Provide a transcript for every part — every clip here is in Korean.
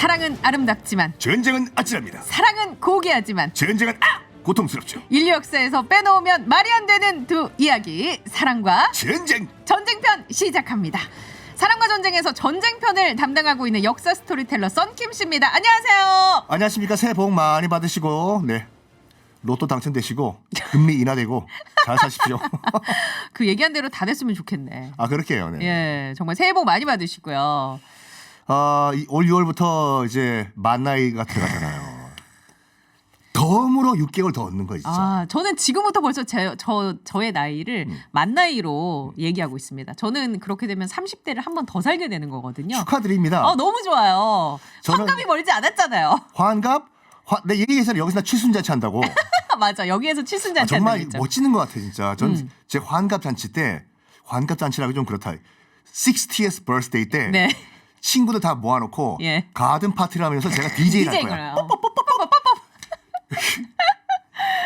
사랑은 아름답지만 전쟁은 아찔합니다. 사랑은 고귀하지만 전쟁은 고통스럽죠. 인류 역사에서 빼놓으면 말이 안 되는 두 이야기, 사랑과 전쟁편 시작합니다. 사랑과 전쟁에서 전쟁편을 담당하고 있는 역사 스토리텔러 썬킴 씨입니다. 안녕하세요. 안녕하십니까. 새해 복 많이 받으시고 로또 당첨되시고 금리 인하되고 잘 사십시오. 그 얘기한 대로 다 됐으면 좋겠네. 그렇게 해요. 네. 예, 정말 새해 복 많이 받으시고요. 올 6월부터 이제 만 나이가 들어가잖아요. 덤으로 6개월 더 얻는 거 진짜. 저는 지금부터 벌써 저의 나이를 만 나이로 얘기하고 있습니다. 저는 그렇게 되면 30대를 한 번 더 살게 되는 거거든요. 축하드립니다. 너무 좋아요. 환갑이 멀지 않았잖아요. 환갑? 내 얘기해서 여기서 칠순잔치 한다고. 맞아. 여기에서 칠순잔치 정말 한다고 멋지는 것 같아 진짜. 전 제 환갑 잔치 때, 환갑 잔치라고 좀 그렇다. 60th birthday 때 네. 친구들 다 모아놓고 예. 가든 파티를 하면서 제가 DJ를 할 거야.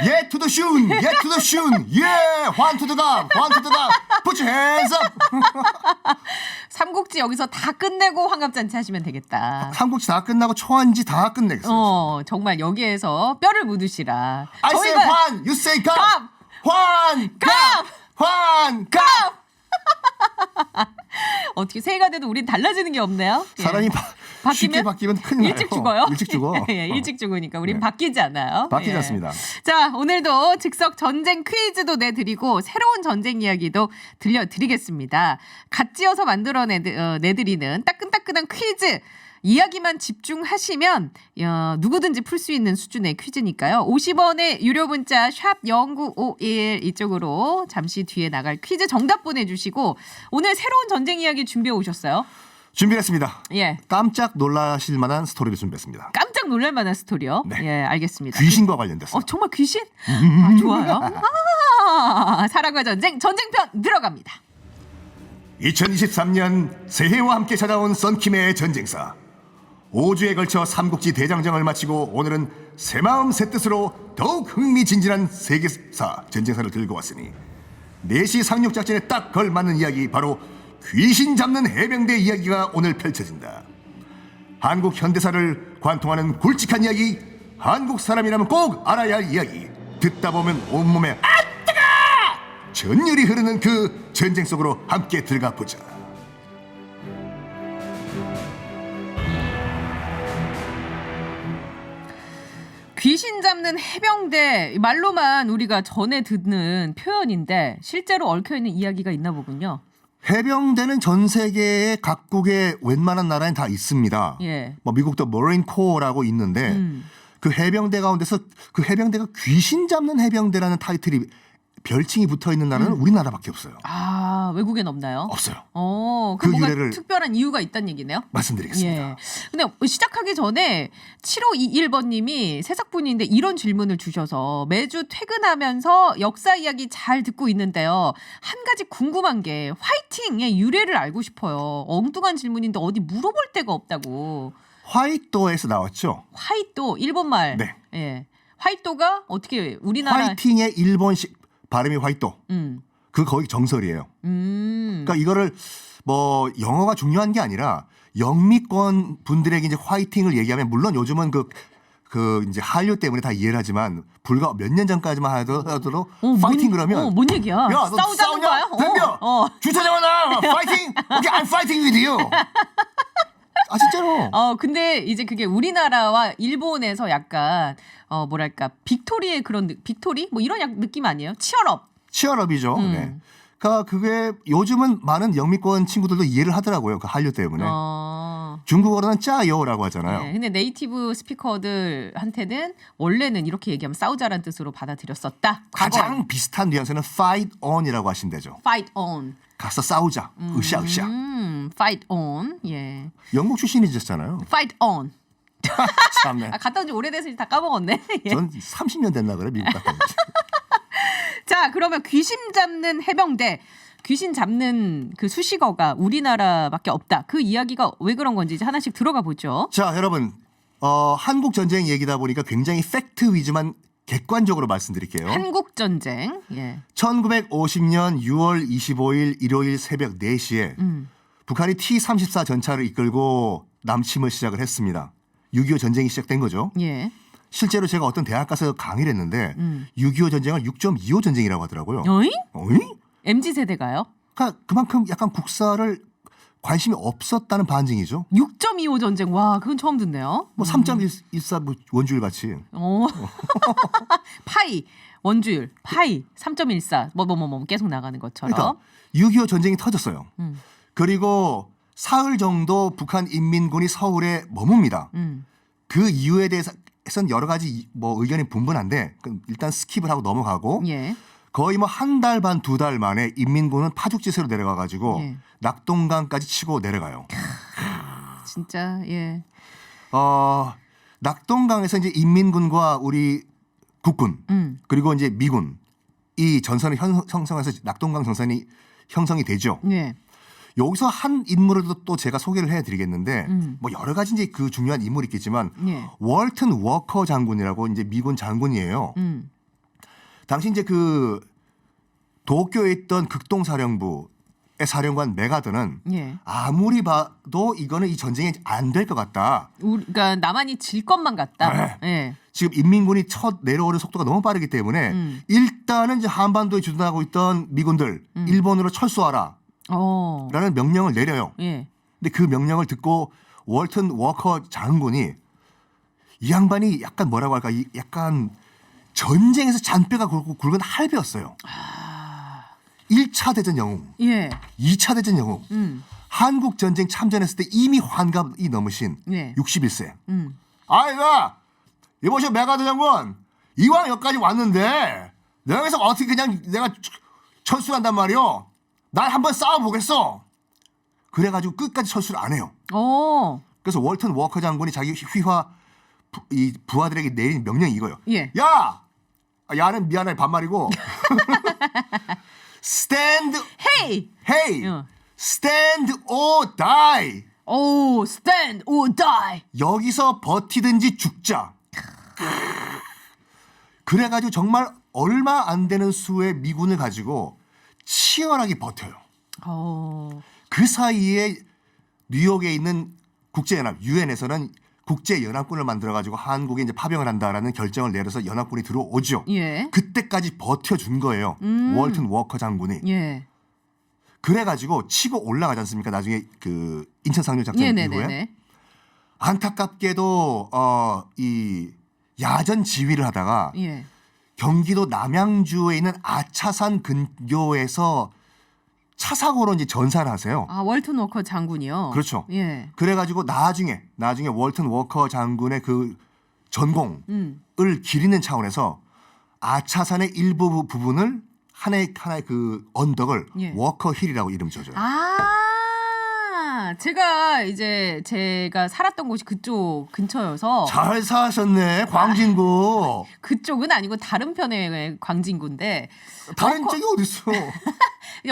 Yeah to the tune, yeah to the tune, yeah, one to the god, one to the god, put your hands up. 삼국지 여기서 다 끝내고 환갑잔치 하시면 되겠다. 삼국지 다 끝나고 초안지 다 끝내겠어요. 정말 여기에서 뼈를 묻으시라. I say 환, you say 갑. 환, 갑, 환, 갑. 어떻게 새해가 돼도 우린 달라지는 게 없네요. 사람이 쉽게 바뀌면 큰일 나요. 일찍 죽어요. 일찍 죽어. 예, 일찍 죽으니까 우린 바뀌지 않아요. 바뀌지 않습니다. 자, 오늘도 즉석 전쟁 퀴즈도 내드리고 새로운 전쟁 이야기도 들려드리겠습니다. 갓 지어서 내드리는 따끈따끈한 퀴즈. 이야기만 집중하시면 누구든지 풀 수 있는 수준의 퀴즈니까요. 50원의 유료 문자 샵 0951 이쪽으로 잠시 뒤에 나갈 퀴즈 정답 보내주시고 오늘 새로운 전쟁 이야기 준비해 오셨어요? 준비했습니다. 예. 깜짝 놀라실 만한 스토리를 준비했습니다. 깜짝 놀랄 만한 스토리요? 네. 예, 알겠습니다. 귀신과 관련됐어요. 정말 귀신? 좋아요. 사랑과 전쟁편 들어갑니다. 2023년 새해와 함께 찾아온 썬킴의 전쟁사. 5주에 걸쳐 삼국지 대장정을 마치고 오늘은 새마음 새뜻으로 더욱 흥미진진한 세계사 전쟁사를 들고 왔으니 내시 상륙작전에 딱 걸맞는 이야기, 바로 귀신 잡는 해병대 이야기가 오늘 펼쳐진다. 한국 현대사를 관통하는 굵직한 이야기, 한국 사람이라면 꼭 알아야 할 이야기, 듣다 보면 온몸에 뜨거! 전율이 흐르는 그 전쟁 속으로 함께 들어가 보자. 귀신 잡는 해병대, 말로만 우리가 전에 듣는 표현인데 실제로 얽혀있는 이야기가 있나 보군요. 해병대는 전 세계의 각국의 웬만한 나라에 다 있습니다. 예. 미국도 머레인 코어라고 있는데 그 해병대 가운데서 그 해병대가 귀신 잡는 해병대라는 타이틀이, 별칭이 붙어 있는 나라는 우리나라밖에 없어요. 외국엔 없나요? 없어요. 그 뭔가 유래를 특별한 이유가 있다는 얘기네요. 말씀드리겠습니다. 예. 근데 시작하기 전에 7521번님이 새싹분인데 이런 질문을 주셔서 매주 퇴근하면서 역사 이야기 잘 듣고 있는데요. 한 가지 궁금한 게 화이팅의 유래를 알고 싶어요. 엉뚱한 질문인데 어디 물어볼 데가 없다고. 화이토에서 나왔죠. 화이토, 일본말. 네. 예. 화이토가 어떻게 우리나라 화이팅의 일본식 발음이 화이토. 그 거의 정설이에요. 그러니까 이거를 영어가 중요한 게 아니라 영미권 분들에게 이제 화이팅을 얘기하면, 물론 요즘은 그 이제 한류 때문에 다 이해를 하지만 불과 몇 년 전까지만 하더라도 파이팅 그러면 뭔 얘기야? 야, 너 싸우자는 거야? 덤벼. 주차장아 나 파이팅. 오케이, I'm fighting with you. 진짜로. 근데 이제 그게 우리나라와 일본에서 약간 뭐랄까 빅토리의 그런 빅토리 뭐 이런 느낌 아니에요? 치열업이죠. 네. 그러니까 그게 요즘은 많은 영미권 친구들도 이해를 하더라고요. 그 한류 때문에. 중국어로는 짜요라고 하잖아요. 네, 근데 네이티브 스피커들한테는 원래는 이렇게 얘기하면 싸우자란 뜻으로 받아들였었다. 가장 비슷한 뉘앙스는 fight on이라고 하신대죠. fight on. 가서 싸우자. 으쌰으쌰. fight on. 예. 영국 출신이셨잖아요. fight on. 참네. 갔다 온 지 오래돼서 다 까먹었네. 예. 전 30년 됐나 그래, 미국 갔다 온 지. 자, 그러면 귀신 잡는 해병대, 귀신 잡는 그 수식어가 우리나라밖에 없다. 그 이야기가 왜 그런 건지 이제 하나씩 들어가 보죠. 자, 여러분, 한국 전쟁 얘기다 보니까 굉장히 팩트 위주만 객관적으로 말씀드릴게요. 한국 전쟁. 예. 1950년 6월 25일 일요일 새벽 4시에 북한이 T-34 전차를 이끌고 남침을 시작을 했습니다. 6.25 전쟁이 시작된 거죠. 예. 실제로 제가 어떤 대학 가서 강의를 했는데 6.25 전쟁을 6.25 전쟁이라고 하더라고요. 어이? 어이? MZ 세대가요? 그러니까 그만큼 약간 국사를 관심이 없었다는 반증이죠. 6.25 전쟁. 와, 그건 처음 듣네요. 뭐 3.14 뭐 원주율 같이. 파이 원주율 파이 3.14 뭐 계속 나가는 것처럼. 그러니까 6.25 전쟁이 터졌어요. 그리고 사흘 정도 북한 인민군이 서울에 머뭅니다. 그 이유에 대해서는 여러 가지 뭐 의견이 분분한데 일단 스킵을 하고 넘어가고 예. 거의 뭐 한 달 반 두 달 만에 인민군은 파죽지세로 내려가 가지고 예. 낙동강까지 치고 내려가요. 진짜 예. 낙동강에서 이제 인민군과 우리 국군 그리고 이제 미군 이 전선을 형성해서 낙동강 전선이 형성이 되죠. 예. 여기서 한 인물을 또 제가 소개를 해드리겠는데 뭐 여러 가지 이제 그 중요한 인물이 있겠지만 예. 월튼 워커 장군이라고 이제 미군 장군이에요. 당시 이제 그 도쿄에 있던 극동사령부의 사령관 메가더는 예. 아무리 봐도 이거는 이 전쟁이 안 될 것 같다. 그러니까 남한이 질 것만 같다. 네. 예. 지금 인민군이 첫 내려오는 속도가 너무 빠르기 때문에 일단은 이제 한반도에 주둔하고 있던 미군들 일본으로 철수하라. 라는 명령을 내려요. 예. 근데 그 명령을 듣고 월튼 워커 장군이 이 양반이 약간 뭐라고 할까? 약간 전쟁에서 잔뼈가 굵은 할배였어요. 1차 대전 영웅, 예. 2차 대전 영웅. 한국 전쟁 참전했을 때 이미 환갑이 넘으신 예. 61세. 아이가 이보시오 메가더 장군 이왕 여기까지 왔는데 여기서 어떻게 그냥 내가 철수한단 말이오. 날 한번 싸워보겠어. 그래가지고 끝까지 철수를 안 해요. 그래서 월튼 워커 장군이 자기 휘하 이 부하들에게 내린 명령이 이거예요. 예. 야! 야는 미안해 반말이고. Stand. Hey. Hey. 어. Stand or die. Stand or die. 여기서 버티든지 죽자. 그래가지고 정말 얼마 안 되는 수의 미군을 가지고 치열하게 버텨요. 그 사이에 뉴욕에 있는 국제연합 유엔에서는 국제연합군을 만들어가지고 한국에 이제 파병을 한다라는 결정을 내려서 연합군이 들어오죠. 예. 그때까지 버텨준 거예요. 월튼 워커 장군이. 예. 그래가지고 치고 올라가지 않습니까? 나중에 그 인천 상륙 작전 이후에 안타깝게도 이 야전 지휘를 하다가 예. 경기도 남양주에 있는 아차산 근교에서 차 사고로 이제 전사를 하세요. 아, 월튼 워커 장군이요. 그렇죠. 예. 그래가지고 나중에 월튼 워커 장군의 그 전공을 기리는 차원에서 아차산의 일부 부분을 하나의 그 언덕을 예. 워커 힐이라고 이름 지어줘요. 제가 살았던 곳이 그쪽 근처여서 잘 사셨네, 광진구. 그쪽은 아니고 다른 편의 광진구인데 다른 쪽이 어딨어?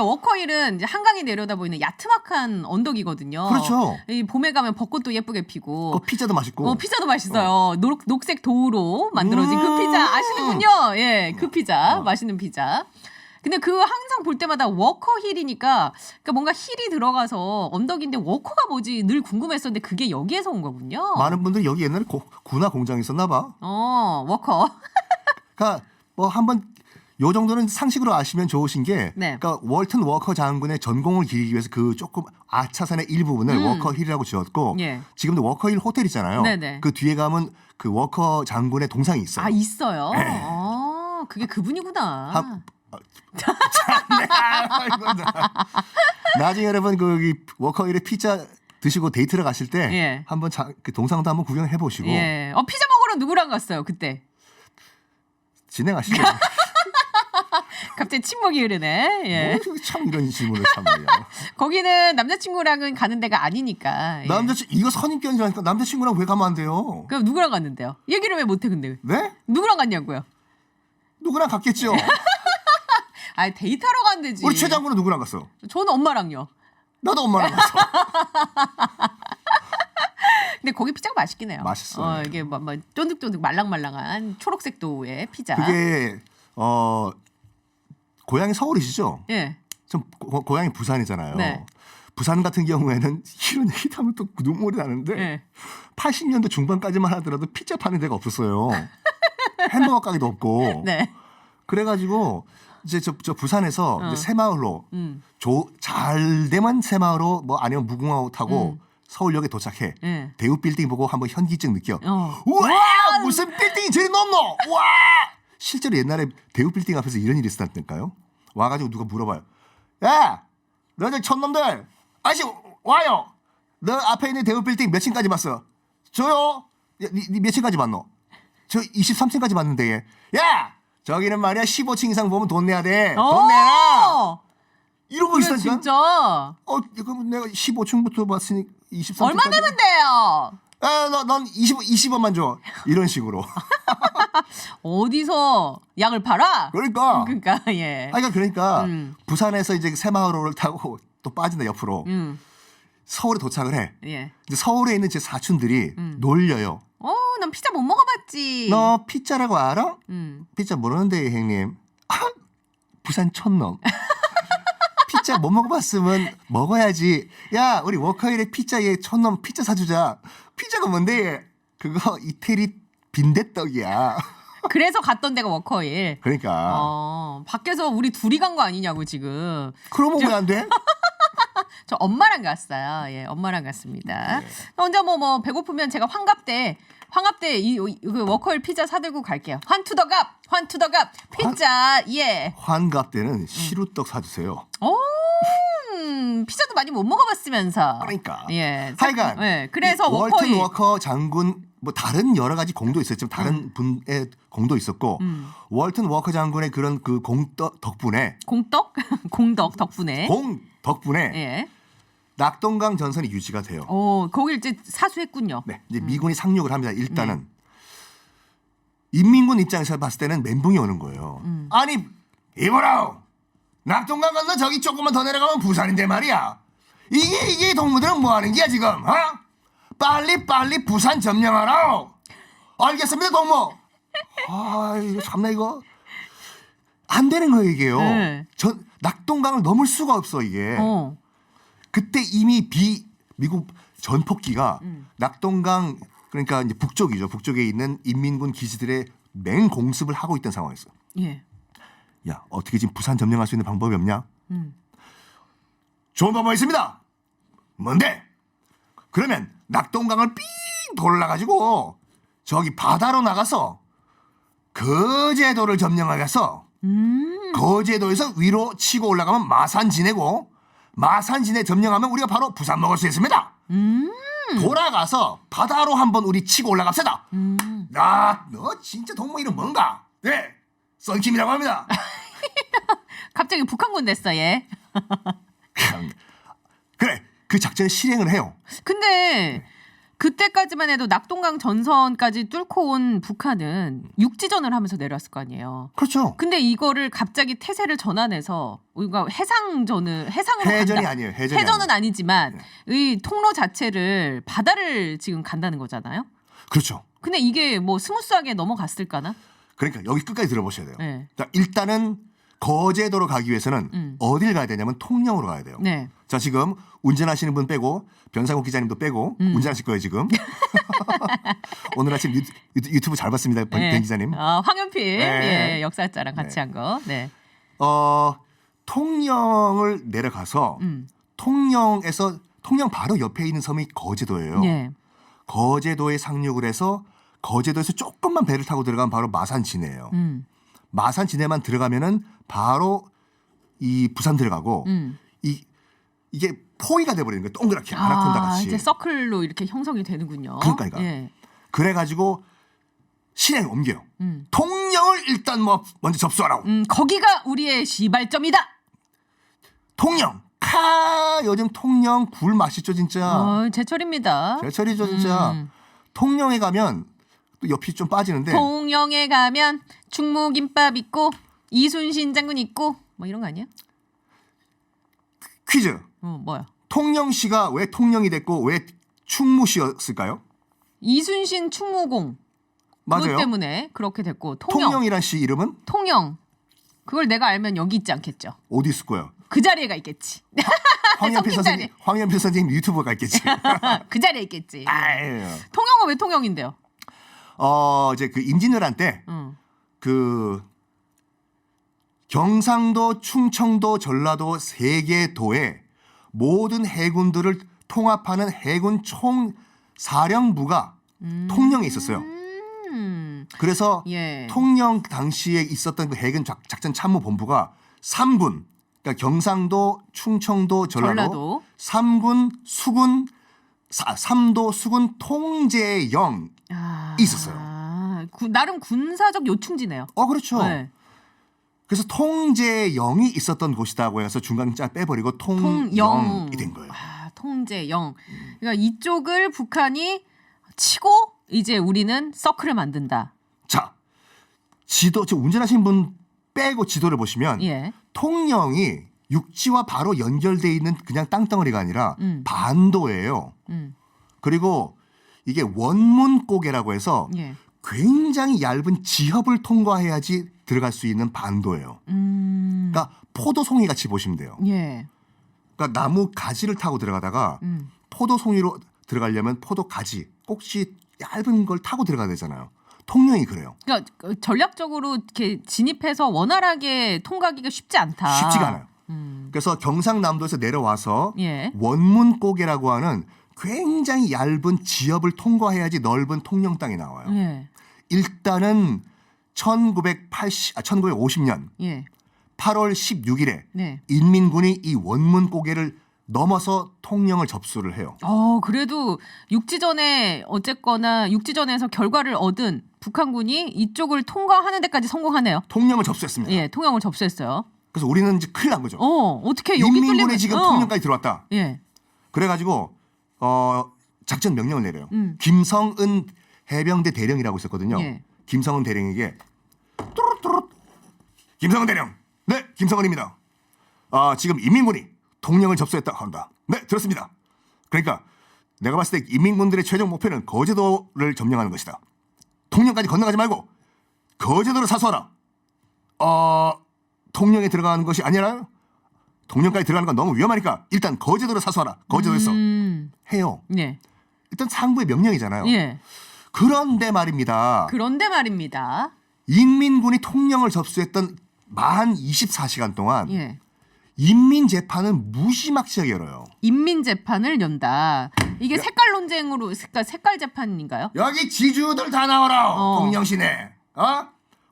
워커힐은 이제 한강이 내려다 보이는 야트막한 언덕이거든요. 그렇죠. 이 봄에 가면 벚꽃도 예쁘게 피고. 피자도 맛있고. 피자도 맛있어요. 녹색 도우로 만들어진 그 피자 아시는군요. 예, 그 피자 맛있는 피자. 근데 그 항상 볼 때마다 워커 힐이니까 그러니까 뭔가 힐이 들어가서 언덕인데 워커가 뭐지 늘 궁금했었는데 그게 여기에서 온 거군요. 많은 분들이 여기 옛날에 군화 공장이 있었나 봐. 워커. 그러니까 뭐 한번 요 정도는 상식으로 아시면 좋으신 게 네. 그러니까 월튼 워커 장군의 전공을 기리기 위해서 그 조금 아차산의 일부분을 워커 힐이라고 지었고 예. 지금도 워커 힐 호텔 있잖아요. 네네. 그 뒤에 가면 그 워커 장군의 동상이 있어요. 아, 있어요? 네. 그게 그분이구나. 나중에 여러분 그 워커 힐의 피자 드시고 데이트를 가실 때 예. 한번 그 동상도 한번 구경해 보시고 예. 피자 먹으러 누구랑 갔어요, 그때? 진행하시죠. 갑자기 침묵이 흐르네. 예. 참 이런 질문을 참아요. 거기는 남자친구랑은 가는 데가 아니니까. 예. 이거 선입견이라니까 남자친구랑 왜 가면 안 돼요? 그럼 누구랑 갔는데요? 얘기를 왜 못해 근데? 네? 누구랑 갔냐고요? 누구랑 갔겠죠. 데이트하러 간 데지. 우리 최 장군은 누구랑 갔어? 저는 엄마랑요. 나도 엄마랑 갔어. 근데 거기 피자가 맛있긴 해요. 맛있어요. 이게 뭐 쫀득쫀득 말랑말랑한 초록색 도우의 피자. 그게 고향이 서울이시죠? 예. 전 고향이 부산이잖아요. 네. 부산 같은 경우에는 이런 얘기 하면 또 눈물이 나는데 네. 80년대 중반까지만 하더라도 피자 파는 데가 없었어요. 햄버거 가게도 없고. 네. 그래가지고 이제 저 부산에서 이제 새마을로 잘 되면 새마을로 뭐 아니면 무궁화호 타고 서울역에 도착해. 대우 빌딩 보고 한번 현기증 느껴. 우와 무슨 빌딩이 저리 높노? 와 실제로 옛날에 대우 빌딩 앞에서 이런 일이 있었다니까요. 와가지고 누가 물어봐요. 야 너희들 촌놈들 아저씨 와요. 너 앞에 있는 대우 빌딩 몇 층까지 봤어? 저요? 니 몇 층까지 봤노? 저 23층까지 봤는데 얘. 야 저기는 말이야 15층 이상 보면 돈 내야 돼. 돈 내라. 이러고 그래, 있으니까. 진짜. 그럼 내가 15층부터 봤으니 23층까지. 얼마 내면 돼요? 넌 20원만 줘. 이런 식으로. 어디서 약을 팔아? 그러니까. 예. 그러니까 부산에서 이제 새마을호를 타고 또 빠진다 옆으로. 서울에 도착을 해. 예. 이제 서울에 있는 제 사촌들이 놀려요. 난 피자 못 먹어봤지. 너 피자라고 알아? 피자 모르는데 형님. 부산 촌놈. 피자 못 먹어봤으면 먹어야지. 야 우리 워커힐의 피자에 촌놈 피자 사주자. 피자가 뭔데? 그거 이태리 빈대떡이야. 그래서 갔던 데가 워커힐. 그러니까. 밖에서 우리 둘이 간 거 아니냐고 지금. 그러면 왜 안 돼? 저 엄마랑 갔어요. 예, 엄마랑 갔습니다. 네. 혼자 뭐 배고프면 제가 환갑 때 그 워커힐 피자 사들고 갈게요. 환투더갑 피자 예. 환갑 때는 시루떡 사주세요. 피자도 많이 못 먹어봤으면서. 그러니까. 예. 하여간 예. 그래서 월튼 워커힐. 워커 장군 뭐 다른 여러 가지 공도 있었지만 다른 분의 공도 있었고 월튼 워커 장군의 그런 그 공덕 덕분에 공덕 덕분에. 덕분에 낙동강 전선이 유지가 돼요. 거길 이제 사수했군요. 네, 이제 미군이 상륙을 합니다. 일단은 인민군 입장에서 봤을 때는 멘붕이 오는 거예요. 아니 이보라우 낙동강 건너 저기 조금만 더 내려가면 부산인데 말이야. 이게 동무들은 뭐 하는 게야 지금? 빨리 부산 점령하라. 알겠습니다 동무. 이거 참나 이거 안 되는 거예요 이게요. 네. 낙동강을 넘을 수가 없어 이게. 그때 이미 미국 전폭기가 낙동강 그러니까 이제 북쪽이죠. 북쪽에 있는 인민군 기지들의 맹공습을 하고 있던 상황이었어. 예. 야 어떻게 지금 부산 점령할 수 있는 방법이 없냐? 좋은 방법이 있습니다. 뭔데? 그러면 낙동강을 삥 돌아가지고 저기 바다로 나가서 거제도를 점령하겠어. 거제도에서 위로 치고 올라가면 마산 지내고 마산 지내 점령하면 우리가 바로 부산 먹을 수 있습니다. 돌아가서 바다로 한번 우리 치고 올라갑시다. 너 진짜 동무 이름 뭔가? 네, 썬킴이라고 합니다. 갑자기 북한군 됐어 얘. 그래, 그 작전을 실행을 해요. 근데 그때까지만 해도 낙동강 전선까지 뚫고 온 북한은 육지전을 하면서 내려왔을 거 아니에요. 그렇죠. 근데 이거를 갑자기 태세를 전환해서 우리가 해상으로 해전이 간다. 아니에요. 해전은 아니지만 이 통로 자체를 바다를 지금 간다는 거잖아요. 그렇죠. 근데 이게 뭐 스무스하게 넘어갔을까나? 그러니까 여기 끝까지 들어보셔야 돼요. 네. 자, 일단은 거제도로 가기 위해서는 어딜 가야 되냐면 통영으로 가야 돼요. 네. 자, 지금 운전하시는 분 빼고 변상욱 기자님도 빼고 운전하실 거예요 지금. 오늘 아침 유튜브 잘 봤습니다, 변 기자님. 황현필 네. 예, 역사자랑 같이 네. 한 거. 네. 통영을 내려가서 통영 바로 옆에 있는 섬이 거제도예요. 네. 거제도에 상륙을 해서 거제도에서 조금만 배를 타고 들어가면 바로 마산 진해예요. 마산 진해만 들어가면은 바로 이 부산 들어가고 이게 포위가 돼버리는 거예요. 동그랗게 아나콘다 같이. 이제 서클로 이렇게 형성이 되는군요. 그러니까. 예. 그래가지고 실행 옮겨요. 통영을 일단 뭐 먼저 접수하라고. 거기가 우리의 시발점이다. 통영. 요즘 통영 굴 맛있죠 진짜. 제철입니다. 제철이죠 진짜. 통영에 가면 또 옆이 좀 빠지는데. 통영에 가면 충무김밥 있고 이순신 장군 있고 뭐 이런 거 아니야? 퀴즈. 뭐야? 통영시가 왜 통영이 됐고 왜 충무시였을까요? 이순신 충무공. 맞아요. 그것 때문에 그렇게 됐고 통영. 통영이란 시 이름은 통영. 그걸 내가 알면 여기 있지 않겠죠. 어디 있을 거예요? 그 자리에가 있겠지. 황현필 선생님 유튜브가 있겠지. 그 자리에 있겠지. 아유. 통영은 왜 통영인데요? 이제 그 임진왜란 때 그 경상도, 충청도, 전라도 세 개 도의 모든 해군들을 통합하는 해군 총사령부가 통영에 있었어요. 그래서 예. 통영 당시에 있었던 그 해군 작전 참모 본부가 3군, 그러니까 경상도, 충청도, 전라도 3군 수군 3도 수군 통제영 있었어요. 나름 군사적 요충지네요. 그렇죠. 네. 그래서 통제영이 있었던 곳이다고 해서 중간자 빼버리고 통영이 된 거예요. 통제영. 그러니까 이쪽을 북한이 치고 이제 우리는 서클을 만든다. 자, 지도 지금 운전하신 분 빼고 지도를 보시면 예. 통영이 육지와 바로 연결돼 있는 그냥 땅덩어리가 아니라 반도예요. 그리고 이게 원문고개라고 해서 예. 굉장히 얇은 지협을 통과해야지 들어갈 수 있는 반도예요. 그러니까 포도송이 같이 보시면 돼요. 예. 그러니까 나무 가지를 타고 들어가다가 포도송이로 들어가려면 포도 가지, 꼭지 얇은 걸 타고 들어가야 되잖아요. 통영이 그래요. 그러니까 전략적으로 이렇게 진입해서 원활하게 통과하기가 쉽지 않다. 쉽지가 않아요. 그래서 경상남도에서 내려와서 예. 원문고개라고 하는 굉장히 얇은 지협을 통과해야지 넓은 통영 땅이 나와요. 예. 일단은 1950년 예. 8월 16일에 네. 인민군이 이 원문고개를 넘어서 통영을 접수를 해요. 그래도 육지전에 어쨌거나 육지전에서 결과를 얻은 북한군이 이쪽을 통과하는 데까지 성공하네요. 통영을 접수했습니다. 예, 통영을 접수했어요. 그래서 우리는 이제 큰일 난 거죠. 어떻게 여기 인민군이 뚫리면 지금 통영까지 들어왔다. 예. 그래가지고 작전 명령을 내려요. 김성은 해병대 대령이라고 있었거든요. 예. 김성은 대령에게 뚜루뚜루 김성은 대령, 네 김성은입니다. 지금 인민군이 통영을 접수했다 한다. 네 들었습니다. 그러니까 내가 봤을 때 인민군들의 최종 목표는 거제도를 점령하는 것이다. 통영까지 건너가지 말고 거제도를 사수하라. 통영에 들어가는 것이 아니라 통영까지 들어가는 건 너무 위험하니까 일단 거제도를 사수하라. 거제도에서 해요. 네. 일단 상부의 명령이잖아요. 예. 그런데 말입니다. 그런데 말입니다. 인민군이 통영을 접수했던 만 24시간 동안 예. 인민재판은 무지막지하게 열어요. 인민재판을 연다. 이게 색깔 논쟁으로 색깔 재판인가요? 여기 지주들 다 나오라. 통영 시내.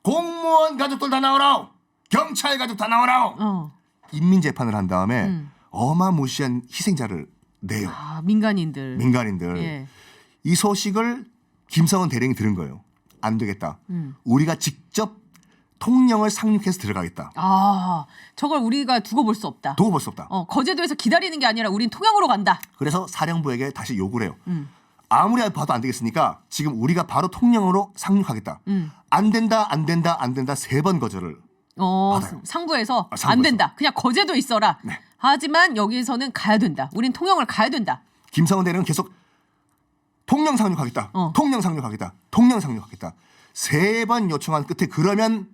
공무원 가족들 다 나오라. 경찰 가족 다 나오라. 인민재판을 한 다음에 어마무시한 희생자를 내요. 민간인들. 예. 이 소식을 김성은 대령이 들은 거예요. 안 되겠다. 우리가 직접 통영을 상륙해서 들어가겠다. 저걸 우리가 두고 볼 수 없다. 두고 볼 수 없다. 거제도에서 기다리는 게 아니라 우린 통영으로 간다. 그래서 사령부에게 다시 요구를 해요. 아무리 봐도 안 되겠으니까 지금 우리가 바로 통영으로 상륙하겠다. 안 된다, 안 된다, 안 된다 3번 거절을 받아요. 상부에서 안 상부에서. 된다. 그냥 거제도에 있어라. 네. 하지만 여기서는 가야 된다. 우린 통영을 가야 된다. 김성은 대령은 계속 통영 상륙하겠다. 통영 상륙하겠다. 통영 상륙하겠다. 3번 요청한 끝에 그러면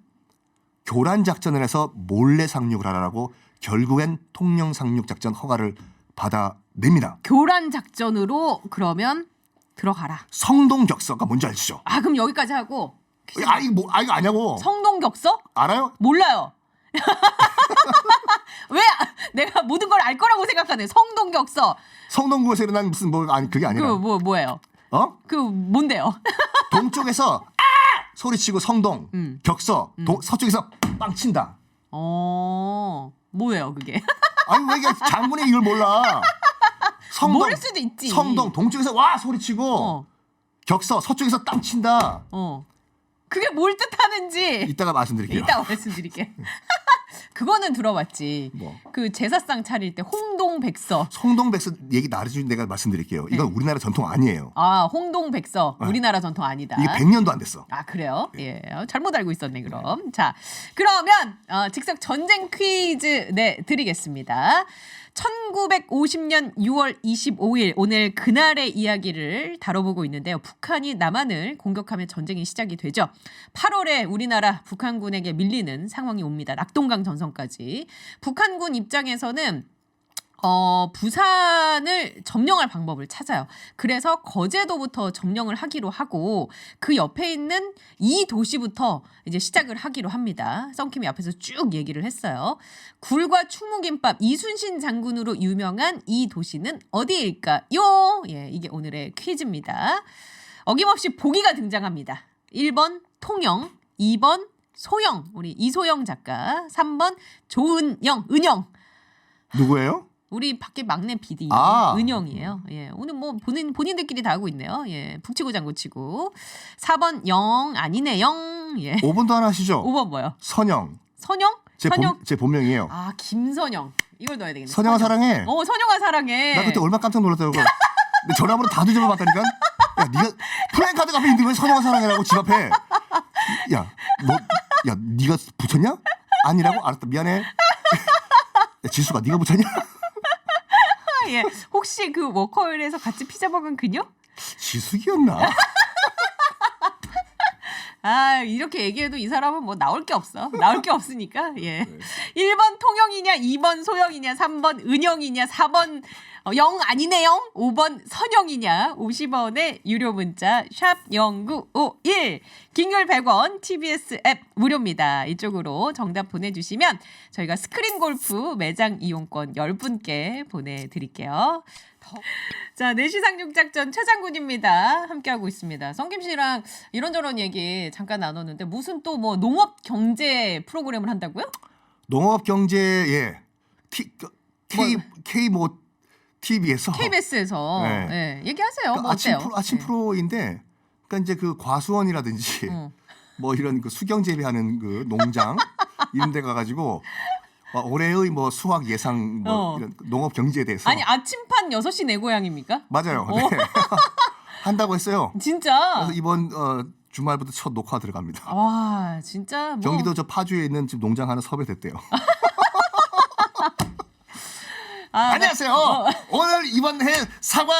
교란 작전을 해서 몰래 상륙을 하라고 결국엔 통영 상륙 작전 허가를 받아냅니다. 교란 작전으로 그러면 들어가라. 성동격서가 뭔지 아시죠? 그럼 여기까지 하고 이거 아냐고. 성동격서? 알아요? 몰라요. 왜 내가 모든 걸 알 거라고 생각하네. 성동격서. 성동구에서 일어난 무슨 그게 아니라. 뭐예요? 그 뭔데요? 동쪽에서 소리치고 성동, 격서, 서쪽에서 빵 친다. 뭐예요 그게? 왜 이게 장군의 이걸 몰라? 성동, 모를 수도 있지. 성동 동쪽에서 와 소리치고 격서 서쪽에서 땅 친다. 그게 뭘 뜻하는지 이따가 말씀드릴게요. 이따가 말씀드릴게. 그거는 들어봤지. 뭐? 그 제사상 차릴 때 홍동백서. 홍동백서 얘기 나중에 내가 말씀드릴게요. 이건 우리나라 전통 아니에요. 홍동백서 우리나라 전통 아니다. 이게 100년도 안 됐어. 그래요? 예, 잘못 알고 있었네 그럼. 자, 그러면 즉석 전쟁 퀴즈 드리겠습니다. 1950년 6월 25일 오늘 그날의 이야기를 다뤄보고 있는데요. 북한이 남한을 공격하면 전쟁이 시작이 되죠. 8월에 우리나라 북한군에게 밀리는 상황이 옵니다. 낙동강 전선까지. 북한군 입장에서는 부산을 점령할 방법을 찾아요. 그래서 거제도부터 점령을 하기로 하고 그 옆에 있는 이 도시부터 이제 시작을 하기로 합니다. 썬킴이 앞에서 쭉 얘기를 했어요. 굴과 충무김밥 이순신 장군으로 유명한 이 도시는 어디일까요? 예, 이게 오늘의 퀴즈입니다. 어김없이 보기가 등장합니다. 1번 통영, 2번 소영, 우리 이소영 작가, 3번 조은영, 은영. 누구예요? 우리 밖에 막내 PD 은영이에요. 예, 오늘 뭐 본인들끼리 다 하고 있네요. 예, 북치고 장구치고. 4번 영 아니네 영. 예. 5번도 하나 하시죠. 5번 뭐요? 선영. 선영? 제 본명이에요. 아 김선영. 이걸 넣어야 되겠네. 선영아 사랑해. 선영아 사랑해. 나 그때 얼마나 깜짝 놀랐다고. 근데 전화번호 다 뒤져봐 봤다니까. 야, 네가 플랜카드 앞에 있는데 왜 선영아 사랑해라고 집 앞에. 야, 네가 붙였냐? 아니라고? 알았다. 미안해. 야, 지수가 네가 붙였냐? 예. 혹시 그 워커힐에서 같이 피자 먹은 그녀? 지숙이었나? 아, 이렇게 얘기해도 이 사람은 뭐 나올 게 없어. 나올 게 없으니까. 예. 1번 통영이냐, 2번 소영이냐, 3번 은영이냐, 4번 영 아니네 영, 5번 선영이냐. 50원의 유료 문자 샵 0951. 긴글 100원 TBS 앱 무료입니다. 이쪽으로 정답 보내주시면 저희가 스크린 골프 매장 이용권 10분께 보내드릴게요. 자, 내시 상륙작전 최장군입니다. 함께하고 있습니다. 성김 씨랑 이런저런 얘기 잠깐 나눴는데 무슨 또 뭐 농업 경제 프로그램을 한다고요? 농업 경제 예. K 뭐 TV에서 KBS에서 네. 예, 얘기하세요. 그러니까 뭐 어때요? 아침 네. 프로인데 그러니까 이제 그 과수원이라든지 뭐 이런 그 수경 재배하는 그 농장 이런 데 가가지고 올해의 뭐 수확 예상 뭐 이런 농업 경제에 대해서 아니 아침판 6시 내 고향입니까? 맞아요. 네. 한다고 했어요. 진짜? 그래서 이번 주말부터 첫 녹화 들어갑니다. 와 진짜 뭐 경기도 저 파주에 있는 지금 농장 하나 섭외됐대요. 안녕하세요. 오늘 이번 해 사과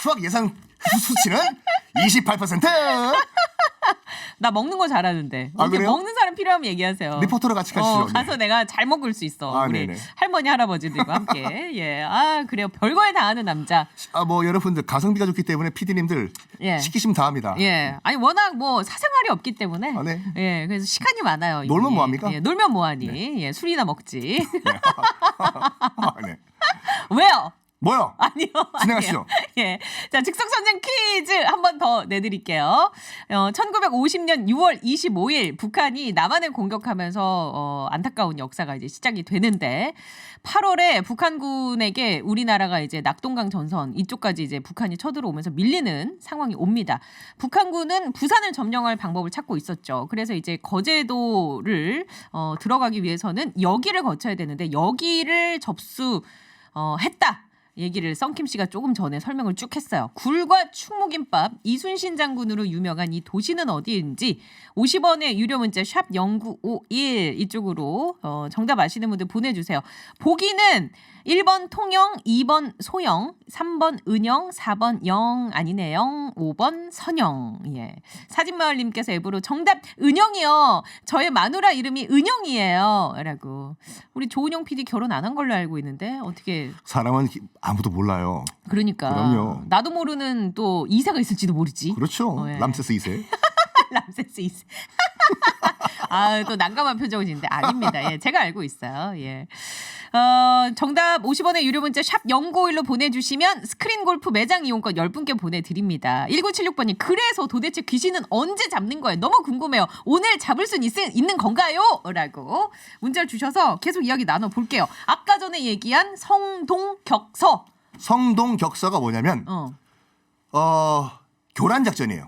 수확 예상 수치는 28%. 나 먹는 거 잘하는데. 아, 이렇게 그래요? 먹는 사람 필요하면 얘기하세요. 리포터로 같이 가시죠. 네. 가서 내가 잘 먹을 수 있어. 아, 우리 네네. 할머니 할아버지들과 함께. 예. 아 그래요. 별걸 다 하는 남자. 뭐 여러분들 가성비가 좋기 때문에 PD님들 예. 시키시면 다 합니다. 예. 아니 워낙 뭐 사생활이 없기 때문에. 아, 네. 예. 그래서 시간이 많아요. 놀면 이분이. 뭐합니까? 예. 놀면 뭐하니. 예. 술이나 먹지. 네. 왜요? 뭐요? 아니요. 진행하시죠. 아니요. 예. 자, 직속전쟁 퀴즈 한 번 더 내드릴게요. 1950년 6월 25일 북한이 남한을 공격하면서 안타까운 역사가 이제 시작이 되는데 8월에 북한군에게 우리나라가 이제 낙동강 전선 이쪽까지 이제 북한이 쳐들어오면서 밀리는 상황이 옵니다. 북한군은 부산을 점령할 방법을 찾고 있었죠. 그래서 이제 거제도를 들어가기 위해서는 여기를 거쳐야 되는데 여기를 접수했다. 얘기를 썬킴 씨가 조금 전에 설명을 쭉 했어요. 굴과 충무김밥 이순신 장군으로 유명한 이 도시는 어디인지 50원의 유료 문자 샵 0951 이쪽으로 정답 아시는 분들 보내주세요. 보기는 1번 통영, 2번 소영, 3번 은영, 4번 영 아니네 영, 5번 선영. 예. 사진마을님께서 앱으로 정답 은영이요. 저의 마누라 이름이 은영이에요. 라고. 우리 조은영 PD 결혼 안 한 걸로 알고 있는데 어떻게 사람은 아무도 몰라요. 그러니까 그럼요. 나도 모르는 또 이세가 있을지도 모르지. 그렇죠. 예. 람세스 2세. 람세스 2세. 아, 또 난감한 표정을 짓는데 아닙니다. 예, 제가 알고 있어요. 예. 정답 50원의 유료 문자 샵 0951로 보내주시면 스크린 골프 매장 이용권 10분께 보내드립니다. 1976번님 그래서 도대체 귀신은 언제 잡는 거예요? 너무 궁금해요. 오늘 잡을 수 있는 건가요? 라고 문자를 주셔서 계속 이야기 나눠볼게요. 아까 전에 얘기한 성동격서. 성동격서가 뭐냐면 교란 작전이에요.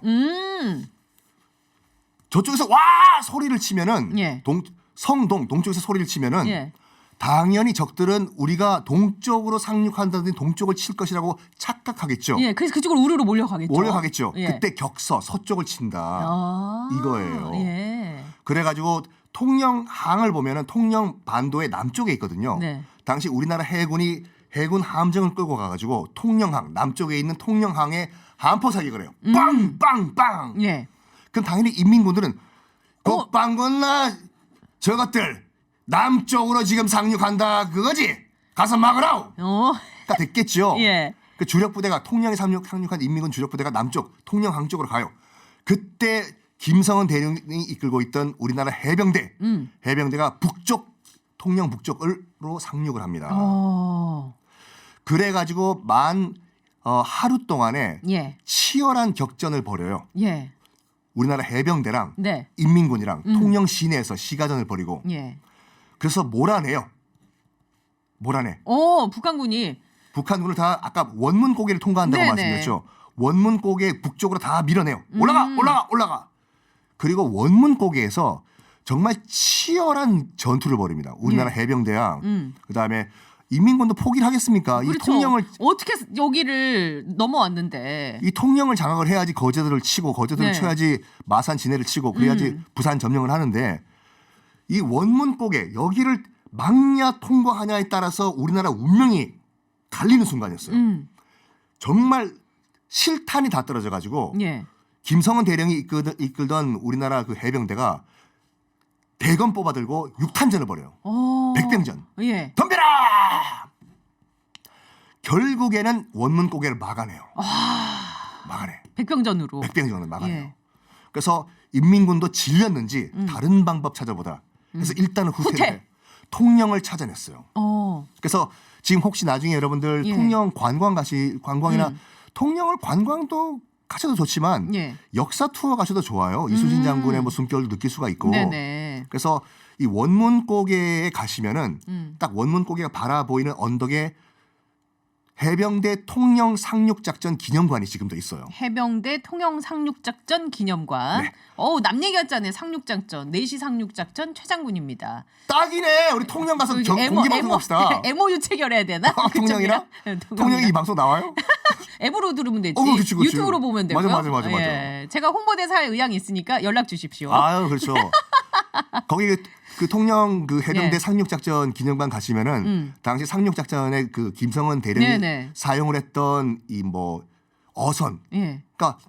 저쪽에서 와 소리를 치면은 예. 동쪽에서 소리를 치면은 예. 당연히 적들은 우리가 동쪽으로 상륙한다든지 동쪽을 칠 것이라고 착각하겠죠. 예, 그래서 그쪽으로 우르르 몰려가겠죠. 몰려가겠죠. 예. 그때 격서 서쪽을 친다. 이거예요. 예. 그래가지고 통영항을 보면은 통영 반도의 남쪽에 있거든요. 네. 당시 우리나라 해군이 해군 함정을 끌고 가가지고 통영항 남쪽에 있는 통영항에 함포 사격을 해요. 빵빵빵. 예. 그럼 당연히 인민군들은 국방 건너 저것들 남쪽으로 지금 상륙한다 그거지. 가서 막으라고. 가 됐겠죠. 예. 그 주력 부대가 통영에 상륙한 인민군 주력 부대가 남쪽 통영항 쪽으로 가요. 그때 김성은 대령이 이끌고 있던 우리나라 해병대가 북쪽 통영 북쪽으로 상륙을 합니다. 그래가지고 하루 동안에 예. 치열한 격전을 벌여요. 예. 우리나라 해병대랑 네. 인민군이랑 통영 시내에서 시가전을 벌이고 예. 그래서 몰아내. 북한군이 북한군을 다 아까 원문고개를 통과한다고 네네. 말씀드렸죠. 원문고개 북쪽으로 다 밀어내요. 올라가. 그리고 원문고개에서 정말 치열한 전투를 벌입니다. 우리나라 예. 해병대랑 그다음에 인민군도 포기를 하겠습니까? 그렇죠. 이 통영을 어떻게 여기를 넘어왔는데. 이 통영을 장악을 해야지 거제도를 치고 거제도를 네. 쳐야지 마산 진해를 치고 그래야지 부산 점령을 하는데 이 원문고개 여기를 막냐 통과하냐에 따라서 우리나라 운명이 갈리는 순간이었어요. 정말 실탄이 다 떨어져 가지고 예. 김성은 대령이 이끌던 우리나라 그 해병대가 대검 뽑아들고 육탄전을 벌여요. 백병전. 예. 덤벼라! 결국에는 원문고개를 막아내요. 막아내. 백병전으로. 백병전을 막아내요. 예. 그래서 인민군도 질렸는지 다른 방법 찾아보다. 그래서 일단은 후퇴를 통영을 찾아냈어요. 그래서 지금 혹시 나중에 여러분들 예. 통영 관광이나 통영을 관광도 가셔도 좋지만 예. 역사 투어 가셔도 좋아요. 이순신 장군의 뭐 숨결도 느낄 수가 있고. 네네. 그래서 이 원문고개에 가시면은 딱 원문고개가 바라보이는 언덕에 해병대 통영 상륙작전 기념관이 지금도 있어요. 해병대 통영 상륙작전 기념관. 네. 남 얘기했잖아요. 상륙작전. 4시 상륙작전 최장군입니다. 딱이네. 우리 통영 가서 공개 방송합시다. MOU 체결해야 되나? 통영이랑? 그쪽이랑? 통영이 이 방송 나와요? 앱으로 들으면 되지. 그치. 유튜브로 보면 되고요. 맞아. 예. 제가 홍보대사 할 의향이 있으니까 연락 주십시오. 아유, 그렇죠. 거기 그 통영 그 해병대 예. 상륙작전 기념관 가시면은 당시 상륙작전에 그 김성은 대령이 네네. 사용을 했던 이 뭐 어선. 예. 그러니까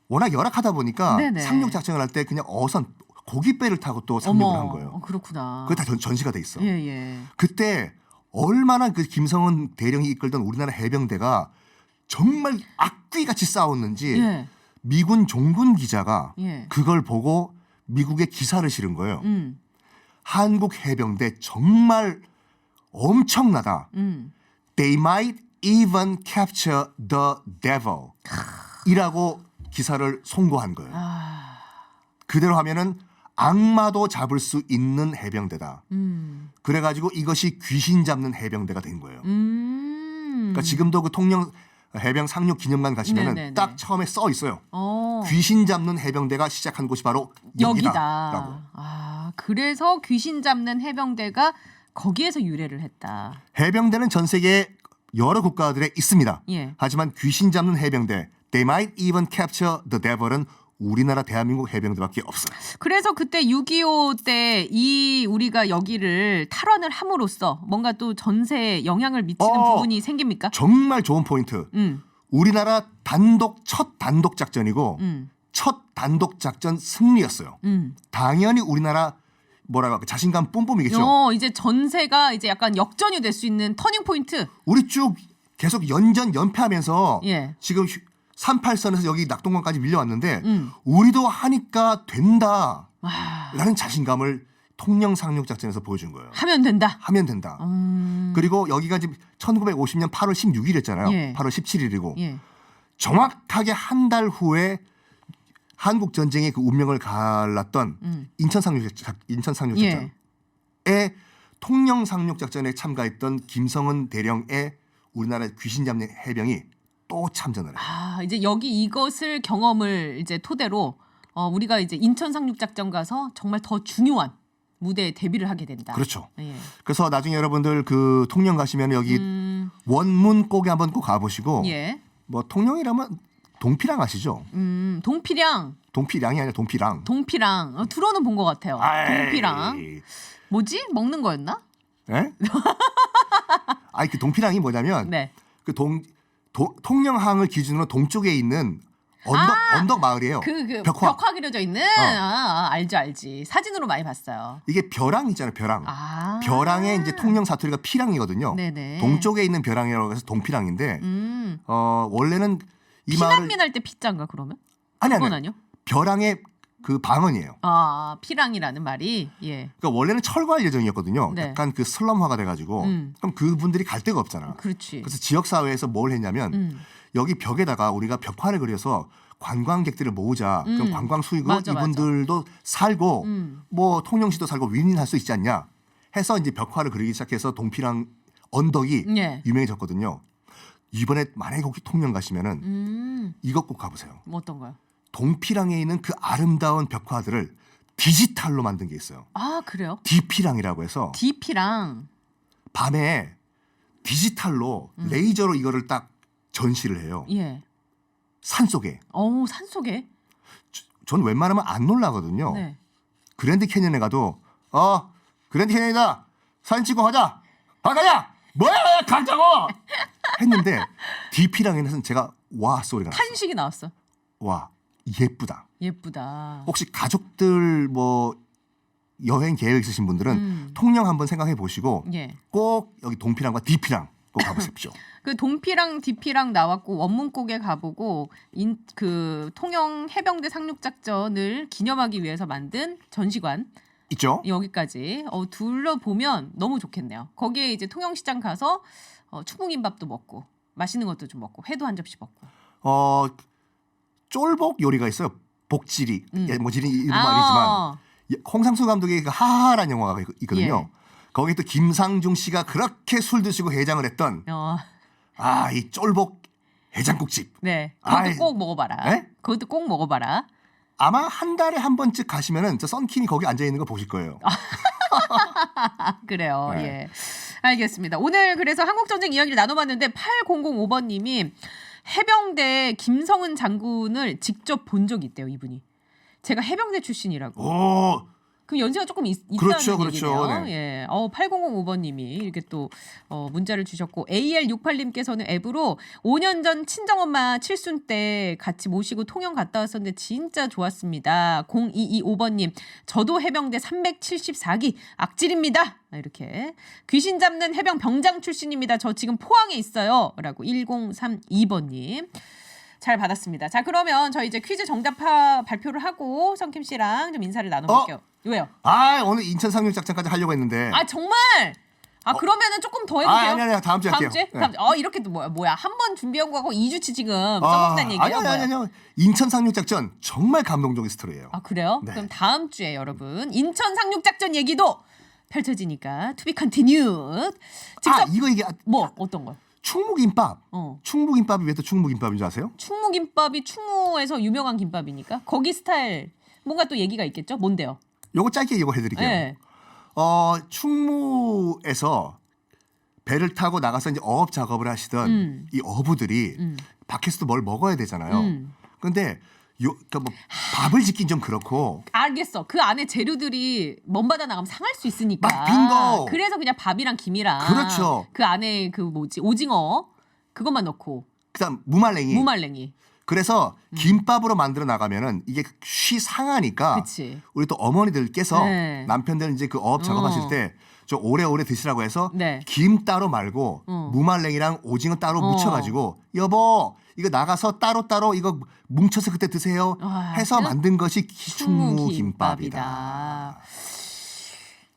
워낙 열악하다 보니까 네네. 상륙작전을 할 때 그냥 어선 고깃배를 타고 또 상륙을 한 거예요. 그렇구나. 그게 다 전시가 돼 있어. 예. 그때 얼마나 그 김성은 대령이 이끌던 우리나라 해병대가 정말 악귀같이 싸웠는지 예. 미군 종군 기자가 예. 그걸 보고 미국에 기사를 실은 거예요. 음. 한국 해병대 정말 엄청나다. They might even capture the devil 이라고 기사를 송고한 거예요. 그대로 하면은 악마도 잡을 수 있는 해병대다. 그래가지고 이것이 귀신 잡는 해병대가 된 거예요. 그러니까 지금도 그 통영 해병 상륙 기념관 가시면은 네네네. 딱 처음에 써 있어요. 귀신 잡는 해병대가 시작한 곳이 바로 여기다라고. 그래서 귀신 잡는 해병대가 거기에서 유래를 했다. 해병대는 전 세계 여러 국가들에 있습니다. 예. 하지만 귀신 잡는 해병대, they might even capture the devil은 우리나라 대한민국 해병대밖에 없어요. 그래서 그때 6.25 때 우리가 여기를 탈환을 함으로써 뭔가 또 전세에 영향을 미치는 부분이 생깁니까? 정말 좋은 포인트. 우리나라 첫 단독 작전이고 첫 단독 작전 승리였어요. 당연히 우리나라 뭐라고 할까 자신감 뿜뿜이겠죠. 이제 전세가 이제 약간 역전이 될 수 있는 터닝 포인트. 우리 쭉 계속 연패하면서 예. 지금 38선에서 여기 낙동강까지 밀려왔는데 우리도 하니까 된다라는 자신감을 통영 상륙작전에서 보여준 거예요. 하면 된다. 하면 된다. 그리고 여기가 지금 1950년 8월 16일이었잖아요. 예. 8월 17일이고 예. 정확하게 한 달 후에 한국 전쟁의 그 운명을 갈랐던 인천 상륙작전에 예. 통영 상륙작전에 참가했던 김성은 대령의 우리나라 귀신 잡는 해병이 또 참전을 해요. 이제 여기 이것을 경험을 이제 토대로 우리가 이제 인천 상륙작전 가서 정말 더 중요한 무대에 데뷔를 하게 된다. 그렇죠. 예. 그래서 나중에 여러분들 그 통영 가시면 여기 원문고개 한번 꼭 가보시고 예. 뭐 통영이라면 동피랑 아시죠? 동피량이 아니라 동피랑. 들어는 본 것 같아요. 동피랑 뭐지? 먹는 거였나? 예? 아니 그 동피랑이 뭐냐면 네. 그 통영항을 기준으로 동쪽에 있는 언덕 마을이에요. 벽화 그려져 있는 알지. 사진으로 많이 봤어요. 이게 벼랑 있잖아요. 벼랑. 벼랑에 이제 통영 사투리가 피랑이거든요. 네네. 동쪽에 있는 벼랑이라고 해서 동피랑인데 원래는 이 마을을 피난민 할 때 피자인가 그러면? 아니 그건 아니요. 벼랑의 그 방언이에요. 피랑이라는 말이 예. 그러니까 원래는 철거할 예정이었거든요. 네. 약간 그 슬럼화가 돼가지고 그럼 그분들이 갈 데가 없잖아. 그렇지. 그래서 지역 사회에서 뭘 했냐면 여기 벽에다가 우리가 벽화를 그려서 관광객들을 모으자. 그럼 관광 수익으로 맞아. 이분들도 살고 뭐 통영시도 살고 윈윈할 수 있지 않냐 해서 이제 벽화를 그리기 시작해서 동피랑 언덕이 예. 유명해졌거든요. 이번에 만약에 혹시 통영 가시면은 이것 꼭 가보세요. 뭐 어떤 거요? 동피랑에 있는 그 아름다운 벽화들을 디지털로 만든 게 있어요. 그래요? 디피랑이라고 해서 디피랑 밤에 디지털로 레이저로 이거를 딱 전시를 해요. 예. 산속에. 산속에? 전 웬만하면 안 놀라거든요. 네. 그랜드 캐년에 가도 그랜드 캐년이다. 사진 찍고 가자. 가자. 뭐야 가자고 했는데 디피랑에는 제가 와 소리가 났어요. 탄식이 나왔어. 와 예쁘다. 혹시 가족들 뭐 여행 계획 있으신 분들은 통영 한번 생각해 보시고 예. 꼭 여기 동피랑과 디피랑 꼭 가보십시오. 그 동피랑 디피랑 나왔고 원문곡에 가보고 그 통영 해병대 상륙작전을 기념하기 위해서 만든 전시관 있죠? 여기까지 둘러보면 너무 좋겠네요. 거기에 이제 통영시장 가서 추궁김밥도 먹고 맛있는 것도 좀 먹고 회도 한 접시 먹고. 쫄복 요리가 있어요. 복지리. 모지리 이런 말이지만 홍상수 감독의 그 하하라는 영화가 있거든요. 예. 거기 또 김상중 씨가 그렇게 술 드시고 해장을 했던 이 쫄복 해장국집. 네. 그것도 꼭 먹어봐라. 네? 그것도 꼭 먹어봐라. 아마 한 달에 한 번쯤 가시면은 저 썬킴이 거기 앉아 있는 거 보실 거예요. 그래요. 네. 예. 알겠습니다. 오늘 그래서 한국전쟁 이야기를 나눠봤는데 8005번님이 해병대 김성은 장군을 직접 본 적이 있대요. 이분이. 제가 해병대 출신이라고. 오. 그 연세가 조금 있다는 그렇죠. 얘기네요. 네. 예. 8005번님이 이렇게 또 문자를 주셨고 AL68님께서는 앱으로 5년 전 친정엄마 칠순 때 같이 모시고 통영 갔다 왔었는데 진짜 좋았습니다. 0225번님 저도 해병대 374기 악질입니다. 이렇게 귀신 잡는 해병 병장 출신입니다. 저 지금 포항에 있어요. 라고 1032번님. 잘 받았습니다. 자 그러면 저희 이제 퀴즈 정답 발표를 하고 성킴 씨랑 좀 인사를 나눠볼게요. 왜요? 오늘 인천 상륙 작전까지 하려고 했는데. 정말? 그러면은 조금 더 해볼게요. 아니 다음 주에 할게요. 다음 주에? 이렇게 또 뭐야? 한 번 준비한 거하고 2주치 지금 써먹는 얘기예요? 아니요. 인천 상륙 작전 정말 감동적인 스토리예요. 그래요? 네. 그럼 다음 주에 여러분 인천 상륙 작전 얘기도 펼쳐지니까 to be continued. 이거 얘기 뭐 어떤 거? 충무김밥. 충무김밥이 왜 또 충무김밥인 줄 아세요? 충무김밥이 충무에서 유명한 김밥이니까 거기 스타일 뭔가 또 얘기가 있겠죠? 뭔데요? 요거 짧게 이거 해드릴게요. 네. 충무에서 배를 타고 나가서 이제 어업 작업을 하시던 이 어부들이 밖에서도 뭘 먹어야 되잖아요. 근데 그러니까 뭐 밥을 짓긴 좀 그렇고. 알겠어. 그 안에 재료들이 먼 바다 나가면 상할 수 있으니까. 막 빈거. 그래서 그냥 밥이랑 김이랑. 그렇죠. 그 안에 오징어 그것만 넣고. 그다음 무말랭이. 음. 그래서 김밥으로 만들어 나가면은 이게 쉬 상하니까. 그치. 우리 또 어머니들께서 네. 남편들 이제 그 어업 작업하실 때 좀 오래오래 드시라고 해서 네. 김 따로 말고 무말랭이랑 오징어 따로 묻혀가지고 여보 이거 나가서 따로따로 이거 뭉쳐서 그때 드세요 해서 만든 것이 충무김밥이다.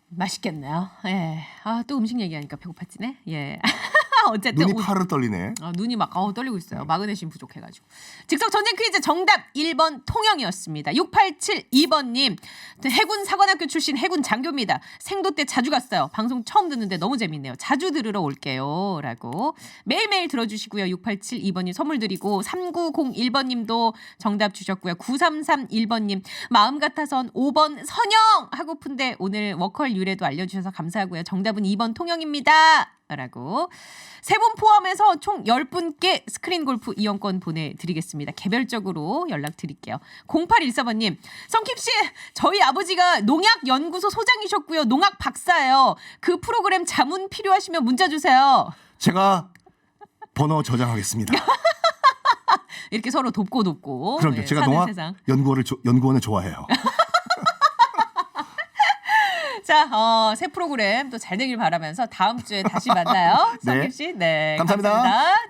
맛있겠네요. 예. 또 음식 얘기하니까 배고팠지네. 예. 어쨌든 눈이 파르르 떨리네. 눈이 막 떨리고 있어요. 마그네슘 부족해가지고. 즉석 전쟁 퀴즈 정답 1번 통영이었습니다. 6872번님 해군 사관학교 출신 해군 장교입니다. 생도 때 자주 갔어요. 방송 처음 듣는데 너무 재밌네요. 자주 들으러 올게요. 라고 매일매일 들어주시고요. 6872번님 선물 드리고 3901번님도 정답 주셨고요. 9331번님 마음 같아선 5번 선영 하고픈데 오늘 워컬 유래도 알려주셔서 감사하고요. 정답은 2번 통영입니다. 라고 세 분 포함해서 총 10분께 스크린 골프 이용권 보내드리겠습니다. 개별적으로 연락드릴게요. 0814번님 성킴씨 저희 아버지가 농약연구소 소장이셨고요. 농학 박사예요. 그 프로그램 자문 필요하시면 문자 주세요. 제가 번호 저장하겠습니다. 이렇게 서로 돕고 그럼요. 예, 제가 사는 농학 세상. 연구원을 좋아해요. 자, 새 프로그램 또 잘 되길 바라면서 다음 주에 다시 만나요. 네. 성김 씨. 네. 감사합니다. 감사합니다.